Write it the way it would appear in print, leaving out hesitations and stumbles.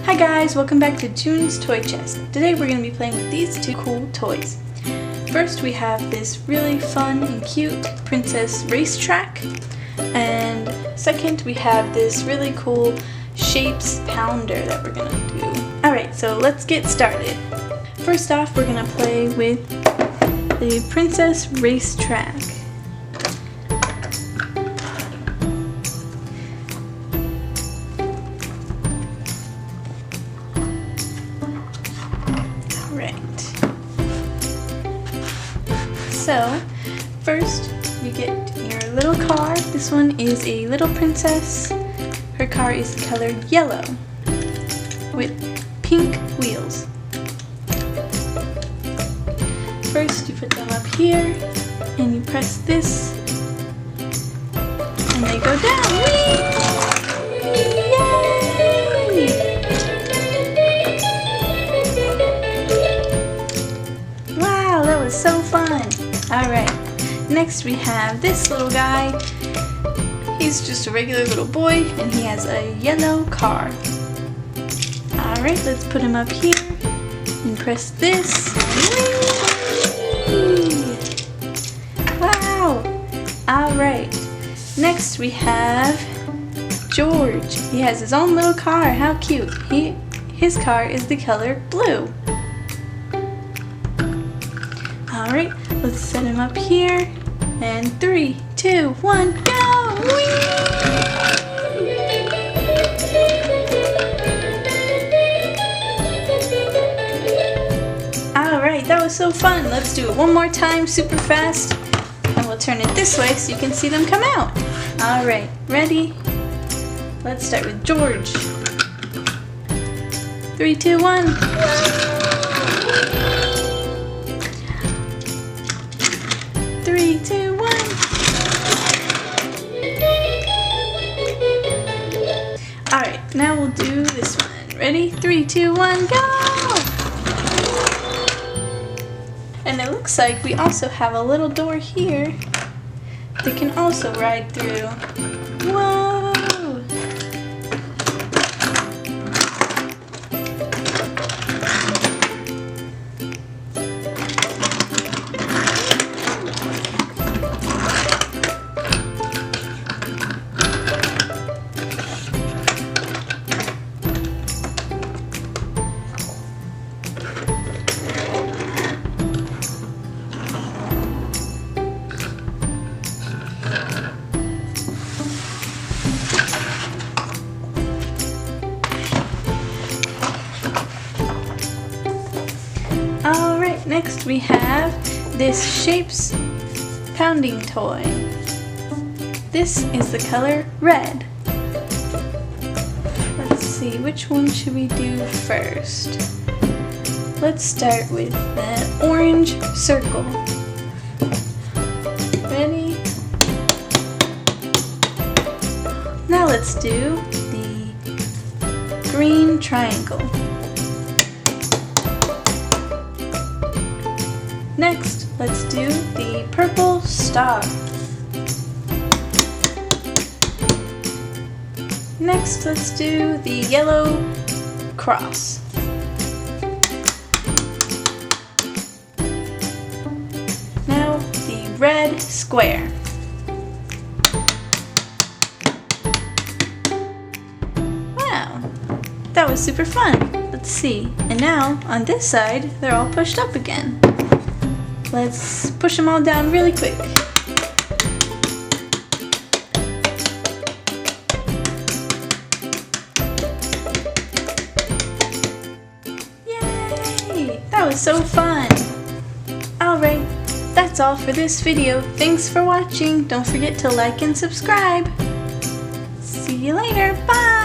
Hi guys, welcome back to June's Toy Chest. Today we're going to be playing with these two cool toys. First we have this really fun and cute princess racetrack, and second we have this really cool shapes pounder that we're going to do. Alright, so let's get started. First off, we're going to play with the princess racetrack. So, first you get your little car. This one is a little princess. Her car is colored yellow with pink wheels. First you put them up here and you press this and they go down. Whee! Yay! Wow, that was so fun! Alright, next we have this little guy. He's just a regular little boy and he has a yellow car. Alright, let's put him up here and press this. Whee! Wow! Alright, next we have George. He has his own little car. How cute! His car is the color blue. Alright, let's set him up here. And 3, 2, 1, go! Whee! Alright, that was so fun. Let's do it one more time super fast. And we'll turn it this way so you can see them come out. Alright, ready? Let's start with George. 3, 2, 1. 3, 2, 1. Alright, now we'll do this one. Ready? 3, 2, 1, go! And it looks like we also have a little door here that can also ride through. Whoa! Alright, next we have this shapes pounding toy. This is the color red. Let's see, which one should we do first? Let's start with the orange circle. Ready? Now let's do the green triangle. Next, let's do the purple star. Next, let's do the yellow cross. Now, the red square. Wow, that was super fun. Let's see. And now, on this side, they're all pushed up again. Let's push them all down really quick. Yay! That was so fun! Alright, that's all for this video. Thanks for watching. Don't forget to like and subscribe. See you later. Bye!